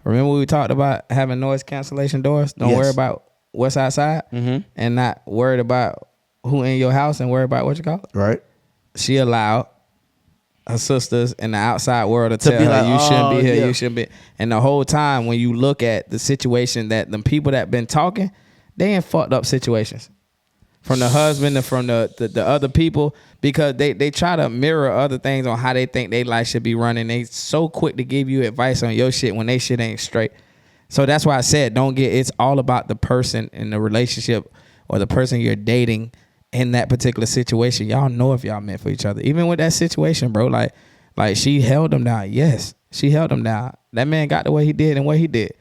Remember we talked about having noise cancellation doors? Don't worry about what's outside, and not worried about who in your house and worry about what you call it. Right. She allowed her sisters in the outside world to tell her, like, you shouldn't be here, you shouldn't be. And the whole time when you look at the situation, that the people that been talking, they in fucked up situations. From the husband and from the other people, because they try to mirror other things on how they think their life should be running. They so quick to give you advice on your shit when they shit ain't straight. So that's why I said, it's all about the person in the relationship or the person you're dating in that particular situation. Y'all know if y'all meant for each other. Even with that situation, bro, like she held him down. Yes, she held him down. That man got the way he did and what he did.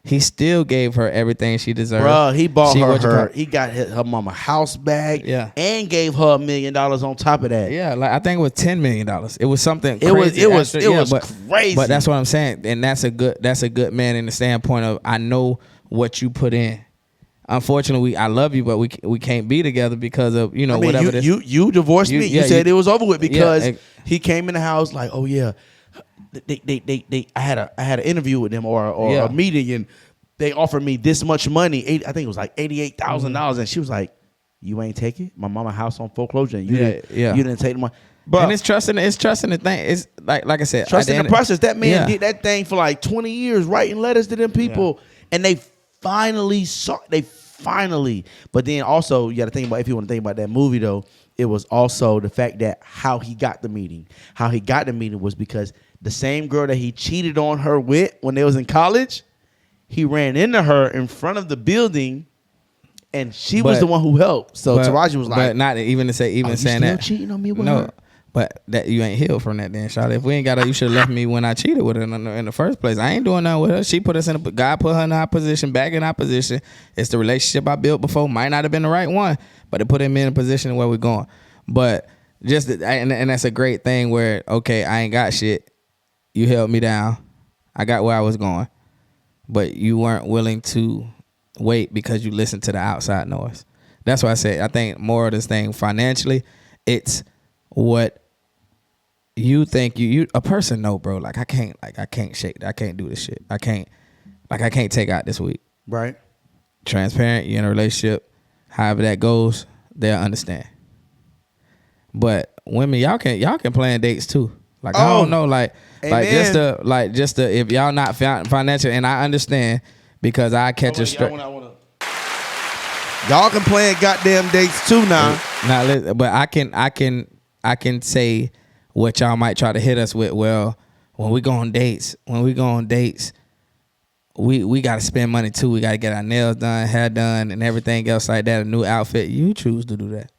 he still gave her everything she deserved. Bruh, he bought She- what you call- he got her mama house bag, Yeah. and gave her $1 million on top of that. Yeah, like I think it was $10 million. It was something. It was crazy extra. Yeah, crazy. But that's what I'm saying, and that's a good man in the standpoint of I know what you put in. Unfortunately, I love you, but we can't be together because of whatever this. You divorced me. You said it was over with because Yeah, he came in the house like, oh yeah, I had an interview with them or a meeting, and they offered me this much money. I think it was like $88,000, and she was like, "You ain't take it. My mama house on foreclosure. And you didn't take the money." But and it's trusting the thing. It's like I said, trusting the process. That man did that thing for like 20 years, writing letters to them people, and they finally saw. But then also you got to think about, if you want to think about that movie though, it was also the fact that how he got the meeting. How he got the meeting was because the same girl that he cheated on her with when they was in college, he ran into her in front of the building, and she was the one who helped. So Taraji was like, but not even saying that. Cheating on me with her? But that you ain't healed from that, then, Charlotte. If we ain't got her, you should have left me when I cheated with her in the first place. I ain't doing nothing with her. She put us God put her in our position, back in our position. It's the relationship I built before. Might not have been the right one, but it put him in a position where we're going. But and that's a great thing where, okay, I ain't got shit. You held me down. I got where I was going. But you weren't willing to wait because you listened to the outside noise. That's why I say I think more of this thing financially, it's what you think you a person know, bro. I can't shake. I can't do this shit. I can't take out this week. Right. Transparent. You're in a relationship. However that goes, they'll understand. But women, y'all can plan dates too. I don't know, just the if y'all not financial, and I understand because I catch a straight. Y'all can plan goddamn dates too now. Now, but I can say what y'all might try to hit us with. Well, when we go on dates, we got to spend money too. We got to get our nails done, hair done, and everything else like that. A new outfit. You choose to do that.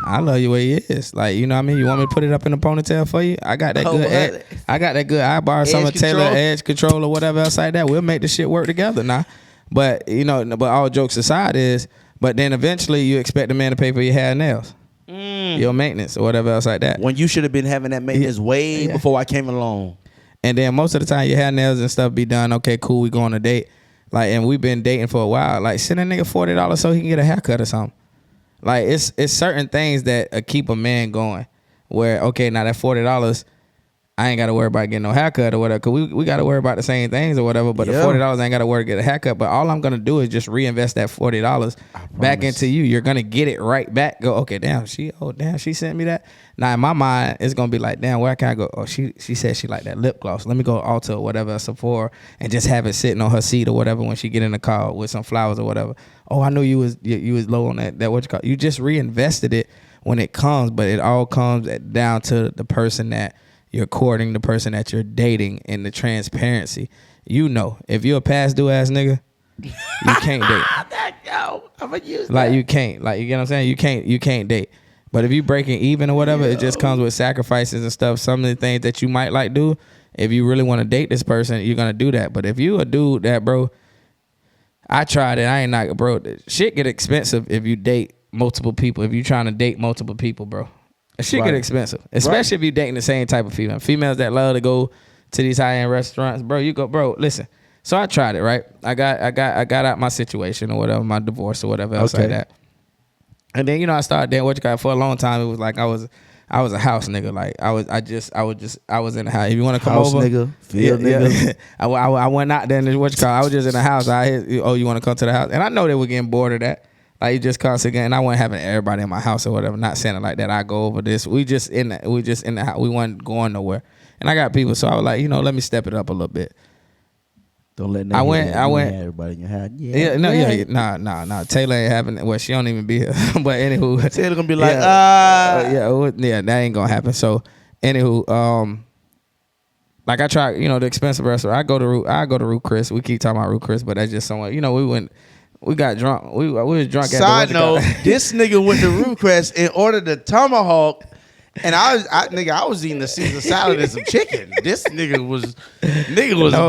I love you where you is. Like, you know what I mean? You want me to put it up in a ponytail for you? I got that good. I got that good. I borrow some of Taylor edge control or whatever else like that. We'll make the shit work together now. But but all jokes aside but then eventually you expect the man to pay for your hair and nails. Your maintenance or whatever else like that. When you should have been having that maintenance way before I came along. And then most of the time your hair, nails and stuff be done. Okay, cool, we go on a date. Like, and we've been dating for a while. Like, send a nigga $40 so he can get a haircut or something. Like, it's certain things that keep a man going. Where, okay, now that $40, I ain't got to worry about getting no haircut or whatever. Because we got to worry about the same things or whatever. But the $40 I ain't got to worry to get a haircut. But all I'm going to do is just reinvest that $40 back into you. You're going to get it right back. Go, okay, damn, she sent me that. Now, in my mind, it's going to be like, damn, where can I go? Oh, she said she like that lip gloss. Let me go Ulta or whatever, Sephora, and just have it sitting on her seat or whatever when she get in the car with some flowers or whatever. Oh, I knew you was low on that what you call. You just reinvested it when it comes, but it all comes down to the person that you're courting, the person that you're dating, and the transparency. You know, if you're a past due ass nigga, you can't date. I'm gonna use like that. You can't. Like, you get what I'm saying? You can't date. But if you breaking even or whatever, it just comes with sacrifices and stuff. Some of the things that you might like do, if you really want to date this person, you're gonna do that. But if you a dude that, bro, I tried it. I ain't not, bro. Shit get expensive if you date multiple people. If you trying to date multiple people, bro. Shit get expensive, especially if you dating the same type of female. Females that love to go to these high end restaurants, bro. You go, bro. Listen. So I tried it, right? I got out my situation or whatever, my divorce or whatever else like that. And then I started dating for a long time. It was like I was a house nigga. Like I was in the house. If you want to come house over, nigga, field nigga. I went out there and I was just in the house. You want to come to the house? And I know they were getting bored of that. Like, you just constantly, and I wasn't having everybody in my house or whatever. Not saying it like that. I go over this. We just in the house. We wasn't going nowhere. And I got people, so I was like, let me step it up a little bit. Don't let I went. Everybody in your house. No. Taylor ain't having it. Well, she don't even be here. But anywho, Taylor gonna be like, that ain't gonna happen. So anywho, like I tried, the expensive restaurant. I go to Ruth Chris. We keep talking about Ruth Chris, but that's just somewhat. We got drunk. We was drunk. Side note: this nigga went to Ruth Chris and ordered the tomahawk And I was eating the Caesar salad and some chicken. This nigga was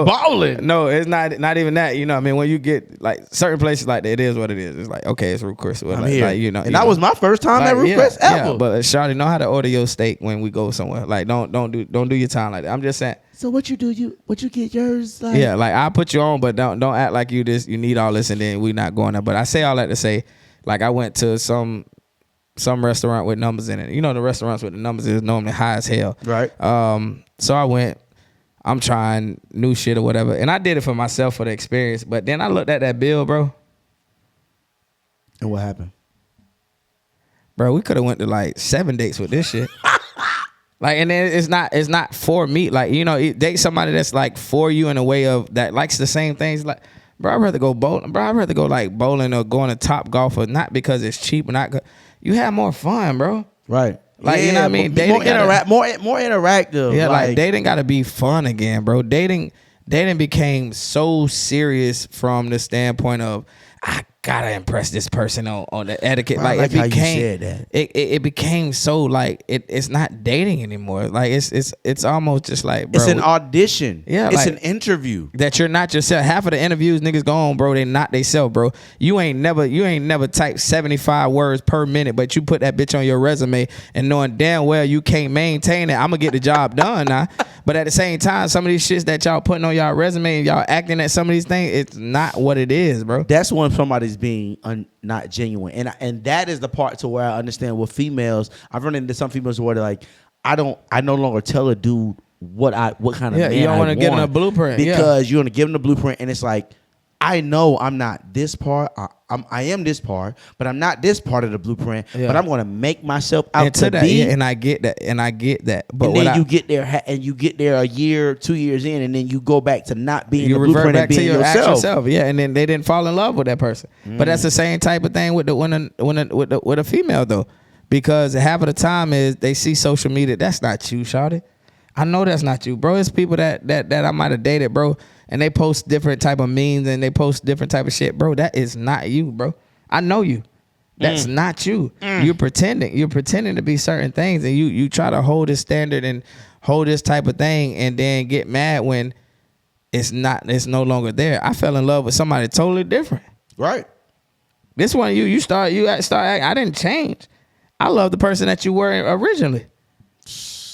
balling. No, it's not even that. You know, what I mean, when you get like certain places like that, it is what it is. It's like, okay, it's Ruth Chris. I'm here. Like, you know, and that was my first time at Ruth Chris ever. Yeah, but Shawty, know how to order your steak when we go somewhere. Like, don't do your time like that. I'm just saying. So what you do? What you get yours? Like? Yeah, like I'll put you on, but don't act like you need all this and then we not going there. But I say all that to say, like I went to some restaurant with numbers in it. You know, the restaurants with the numbers is normally high as hell. Right. So I went. I'm trying new shit or whatever, and I did it for myself for the experience. But then I looked at that bill, bro. And what happened? Bro, we could have went to like 7 dates with this shit. Like, and then it's not for me. Like, you know, date somebody that's like for you in a way of that likes the same things. Like, bro, I'd rather go bowling. Bro, I'd rather go like bowling or going to Top Golf, or not because it's cheap or not. You have more fun, bro. Right. Like, you know what I mean? More interactive. Yeah, like dating got to be fun again, bro. Dating became so serious from the standpoint of I gotta impress this person on the etiquette. Bro, like it became, how you said that. It became so like it's not dating anymore. Like it's almost just like, bro, it's an audition. Yeah, it's like, an interview that you're not yourself. Half of the interviews niggas go on, bro, they not they self, bro. You ain't never typed 75 words per minute, but you put that bitch on your resume and knowing damn well you can't maintain it. I'm gonna get the job done now. But at the same time, some of these shits that y'all putting on y'all resume and y'all acting at some of these things, it's not what it is, bro. That's when somebody's being not genuine, and that is the part to where I understand with females. I've run into some females where they're like, I no longer tell a dude what kind of man you don't want to give them a blueprint because you're gonna give them the blueprint, and it's like, I know I'm not this part. I am this part, but I'm not this part of the blueprint. Yeah. But I'm going to make myself out to that, be. Yeah, and I get that. But and then you get there a year, 2 years in, and then you go back to not being the blueprint and being yourself. Actual self. Yeah, and then they didn't fall in love with that person. But that's the same type of thing with a female though, because half of the time is they see social media. That's not you, shawty. I know that's not you, bro. It's people that I might have dated, bro, and they post different type of memes and they post different type of shit, bro. That is not you, bro. I know you. That's not you. You're pretending. You're pretending to be certain things, and you try to hold this standard and hold this type of thing, and then get mad when it's no longer there. I fell in love with somebody totally different. Right. This one, you start acting. I didn't change. I love the person that you were originally.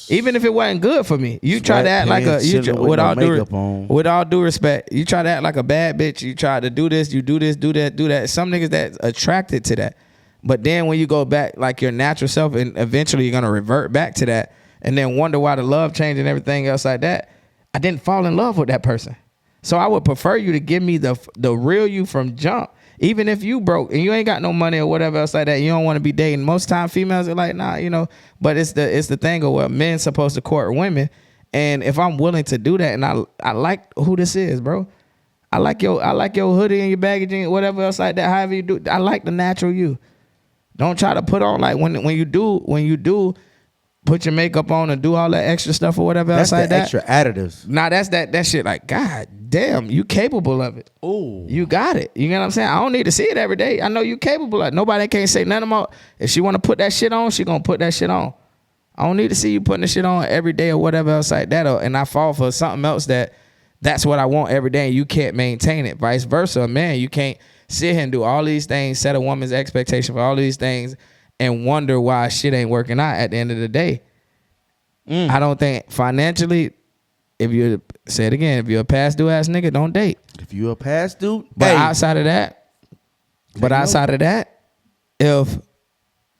Even if it wasn't good for me, you try to act like with all due respect, you try to act like a bad bitch. You try to do this, you do this, do that. Some niggas that attracted to that, but then when you go back like your natural self, and eventually you're gonna revert back to that, and then wonder why the love changed and everything else like that. I didn't fall in love with that person, so I would prefer you to give me the real you from jump. Even if you broke and you ain't got no money or whatever else like that, you don't want to be dating. Most time females are like, nah, you know. But it's the thing of where men's supposed to court women, and if I'm willing to do that, and I like who this is, bro. I like your hoodie and your baggage and whatever else like that. However you do, I like the natural you. Don't try to put on like when you do put your makeup on and do all that extra stuff or whatever else like that. That's extra additives. Nah, that's that shit. Like, God damn, you capable of it. Oh, you got it. You know what I'm saying? I don't need to see it every day. I know you capable of it. Nobody can't say nothing about. If she want to put that shit on, she gonna put that shit on. I don't need to see you putting the shit on every day or whatever else like that. And I fall for something else that's what I want every day, and you can't maintain it. Vice versa, man, you can't sit here and do all these things, set a woman's expectation for all these things, and wonder why shit ain't working out at the end of the day. I don't think financially, if you're a past due ass nigga, don't date. If you're a past due, but outside of that, if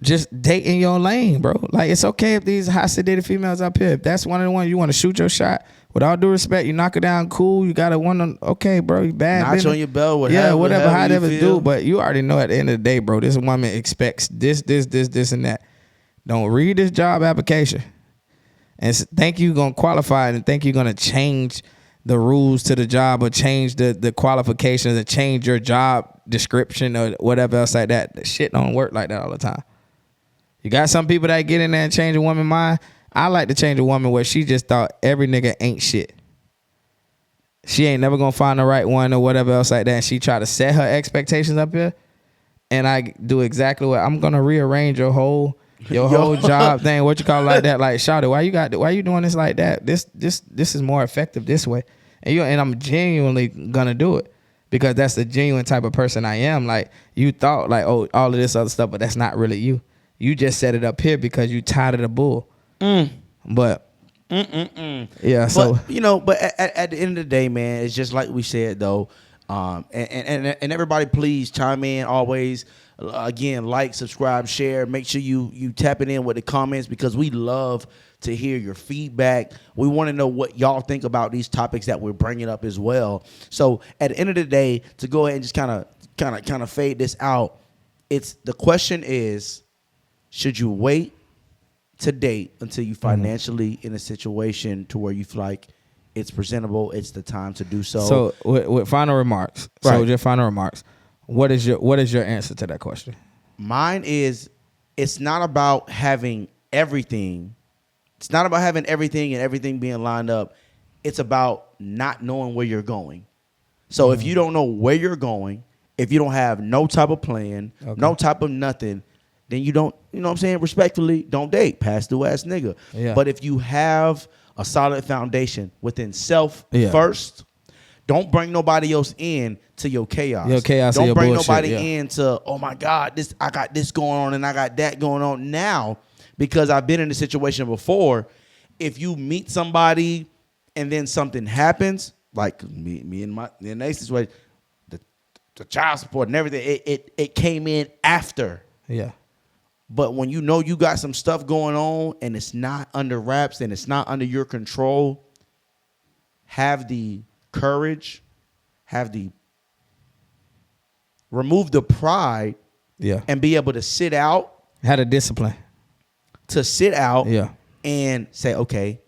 just date in your lane, bro. Like, it's okay if these high sedated females up here, if that's one of the ones you want to shoot your shot, with all due respect, you knock it down cool, you got okay, bro, you bad. Notch on your belt, whatever, however you do. But you already know at the end of the day, bro, this woman expects this, and that. Don't read this job application and think you gonna qualify and think you're gonna change the rules to the job or change the qualifications or change your job description or whatever else like that. The shit don't work like that all the time. You got some people that get in there and change a woman's mind. I like to change a woman where she just thought every nigga ain't shit. She ain't never gonna find the right one or whatever else like that. And she try to set her expectations up here. And I do exactly what I'm gonna rearrange your whole Your whole job thing, what you call it like that? Like, shawty, why you doing this like that? This is more effective this way. And I'm genuinely gonna do it because that's the genuine type of person I am. Like, you thought like, oh, all of this other stuff, but that's not really you. You just set it up here because you tired of the bull. But yeah, so but at the end of the day, man, it's just like we said though. And everybody, please chime in always. Again, like, subscribe, share. Make sure you tap it in with the comments because we love to hear your feedback. We want to know what y'all think about these topics that we're bringing up as well. So at the end of the day, to go ahead and just kind of fade this out, the question is, should you wait to date until you financially in a situation to where you feel like it's presentable, it's the time to do so? So with final remarks, right. So your final remarks. What is your answer to that question? Mine is, it's not about having everything. It's not about having everything and everything being lined up. It's about not knowing where you're going. So if you don't know where you're going, if you don't have no type of plan, no type of nothing, then you don't, you know what I'm saying, respectfully, don't date. Pass through ass nigga. Yeah. But if you have a solid foundation within self first, don't bring nobody else in to your chaos. Don't bring nobody in to, oh my God, I got this going on and I got that going on now, because I've been in a situation before. If you meet somebody and then something happens, like me and my situation, the child support and everything, it came in after. Yeah. But when you know you got some stuff going on and it's not under wraps and it's not under your control, have the courage, remove the pride, and be able to sit out. Have the discipline to sit out, and say, okay,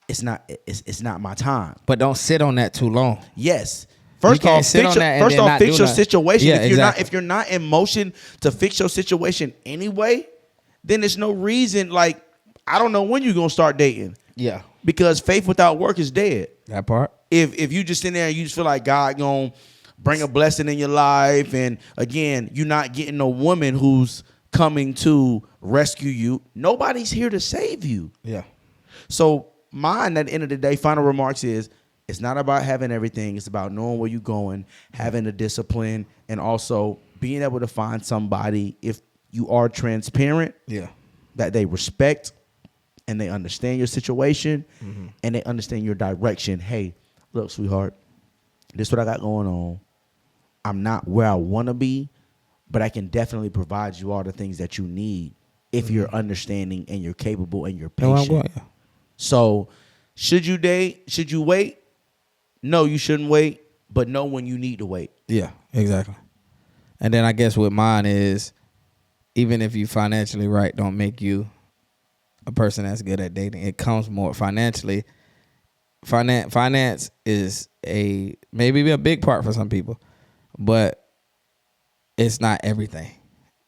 it's not my time. But don't sit on that too long. Yes. First off, fix your situation. Yeah, if you're not in motion to fix your situation anyway, then there's no reason. Like, I don't know when you're gonna start dating. Yeah. Because faith without work is dead. That part. If you just in there and you just feel like God gonna bring a blessing in your life, and again, you're not getting a woman who's coming to rescue you. Nobody's here to save you. Yeah. So mine, at the end of the day, final remarks is, it's not about having everything. It's about knowing where you're going, having the discipline, and also being able to find somebody, if you are transparent, that they respect and they understand your situation, and they understand your direction. Hey, look, sweetheart, this is what I got going on. I'm not where I want to be, but I can definitely provide you all the things that you need if you're understanding and you're capable and you're patient. So should you date? Should you wait? No, you shouldn't wait, but know when you need to wait. Yeah, exactly. And then I guess what mine is, even if you financially right, don't make you a person that's good at dating. It comes more financially. Finance is maybe a big part for some people, but it's not everything.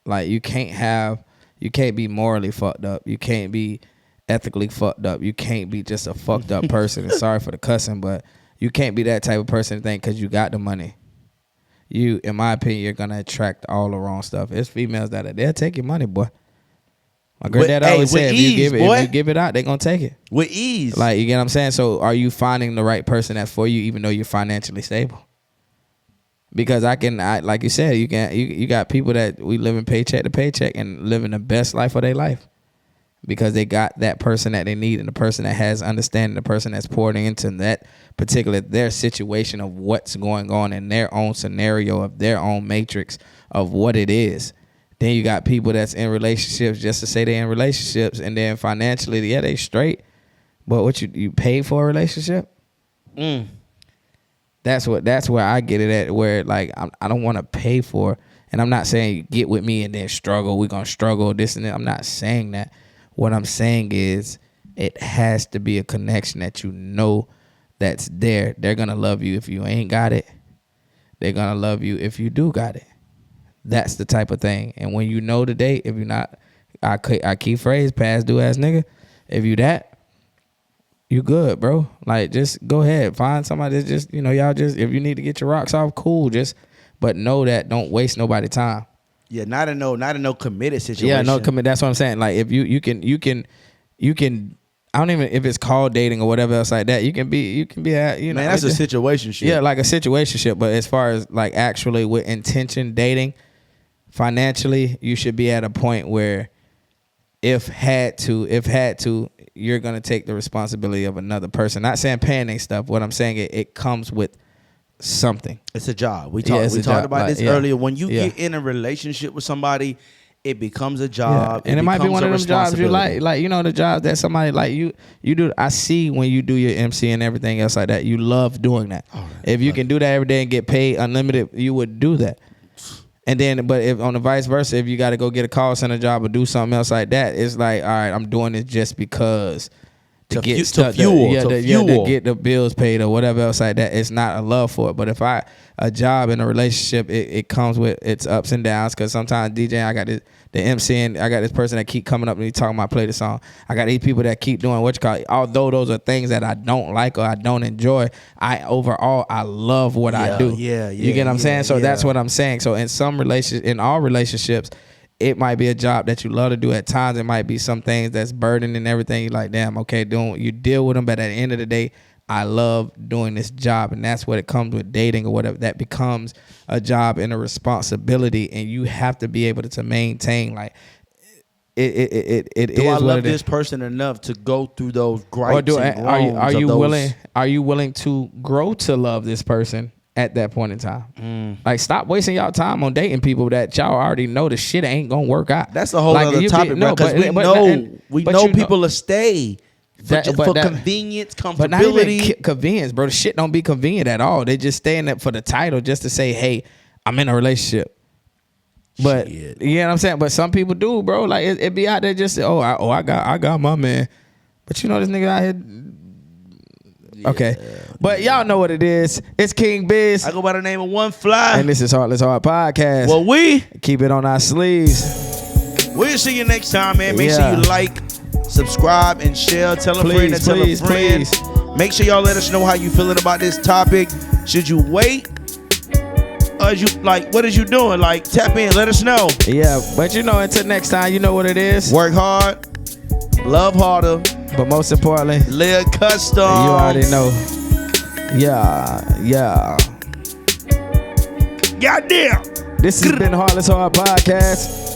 Like, you can't be morally fucked up. You can't be ethically fucked up. You can't be just a fucked up person. And sorry for the cussing, but you can't be that type of person to think because you got the money. You, in my opinion, you're gonna attract all the wrong stuff. It's females they'll take your money, boy. My granddad always said, if you give it out, they're gonna take it with ease. Like, you get what I'm saying? So are you finding the right person that's for you, even though you're financially stable? Because like you said, you got people that we living paycheck to paycheck and living the best life of their life because they got that person that they need, and the person that has understanding, the person that's pouring into that particular, their situation of what's going on in their own scenario, of their own matrix of what it is. Then you got people that's in relationships just to say they're in relationships, and then financially, they straight. But what you pay for a relationship? That's where I get it at, where like I don't want to pay for, and I'm not saying get with me and then struggle. We're gonna struggle this and that. I'm not saying that. What I'm saying is it has to be a connection that you know that's there. They're gonna love you if you ain't got it. They're gonna love you if you do got it. That's the type of thing. And when you know the date, if you're not, I keep phrase, pass due ass nigga. If you that, you good, bro. Like, just go ahead, find somebody that's just, y'all just, if you need to get your rocks off, cool. But know that don't waste nobody's time. Yeah, not in no committed situation. Yeah, no commit. That's what I'm saying. Like if you can. I don't even if it's called dating or whatever else like that. You can be at, you know. Man, that's a situationship. Yeah, like a situationship. But as far as like actually with intention dating, financially, you should be at a point where if had to, you're gonna take the responsibility of another person. Not saying paying they stuff. What I'm saying it comes with something. It's a job. We talked about like, this earlier. When you get in a relationship with somebody, it becomes a job. Yeah. And it might be one of them jobs you like you know, the jobs that somebody like you do. I see when you do your MC and everything else like that, you love doing that. Oh, if you can do that every day and get paid unlimited, you would do that. And then, but if on the vice versa, if you got to go get a call center job or do something else like that, it's like, all right, I'm doing it just because to get the bills paid or whatever else like that. It's not a love for it. But if a job in a relationship, it comes with its ups and downs. Because sometimes DJ, I got the MC and I got this person that keep coming up and he talking about play the song. I got these people that keep doing what you call it. Although those are things that I don't like or I don't enjoy, I love what I do. You get what I'm saying? So that's what I'm saying. So in all relationships, it might be a job that you love to do. At times, it might be some things that's burden and everything. You're like, damn, okay, you deal with them. But at the end of the day, I love doing this job. And that's what it comes with dating or whatever. That becomes a job and a responsibility. And you have to be able to maintain, like, it do I love this person enough to go through those gripes and groans? Are you willing to grow to love this person at that point in time? Like, stop wasting y'all time on dating people that y'all already know the shit ain't gonna work out. That's a whole other topic, bro. Because we know people will stay for convenience, comfortability. But not even convenience, bro. The shit don't be convenient at all. They just stay in it for the title, just to say, hey, I'm in a relationship. But you know what I'm saying? But some people do, bro. Like it be out there just say, I got my man. But you know this nigga out here. Okay, but y'all know what it is. It's King Biz. I go by the name of One Fly, and this is Heartless Heart Podcast. Well, we keep it on our sleeves. We'll see you next time, man. Make sure you like, subscribe, and share. Tell a friend to tell a friend. Please. Make sure y'all let us know how you feeling about this topic. Should you wait? Or what is you doing? Like, tap in, let us know. Yeah, but until next time, you know what it is. Work hard, love harder. But most importantly, live custom. You already know. Yeah. Goddamn. This has been Heartless Heart Podcast.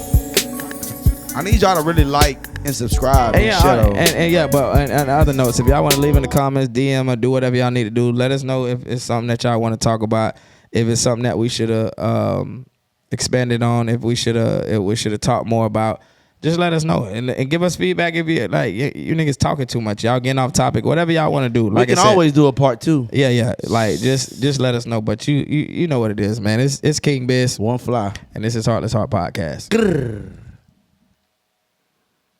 I need y'all to really like and subscribe. And on other notes, if y'all want to leave in the comments, DM or do whatever y'all need to do, let us know if it's something that y'all want to talk about. If it's something that we should have expanded on, if we should have talked more about. Just let us know and give us feedback if you like you niggas talking too much. Y'all getting off topic. Whatever y'all want to do. Like we can always do a part 2. Yeah. Like just let us know. But you know what it is, man. It's King Biz, One Fly, and this is Heartless Heart Podcast. Grrr.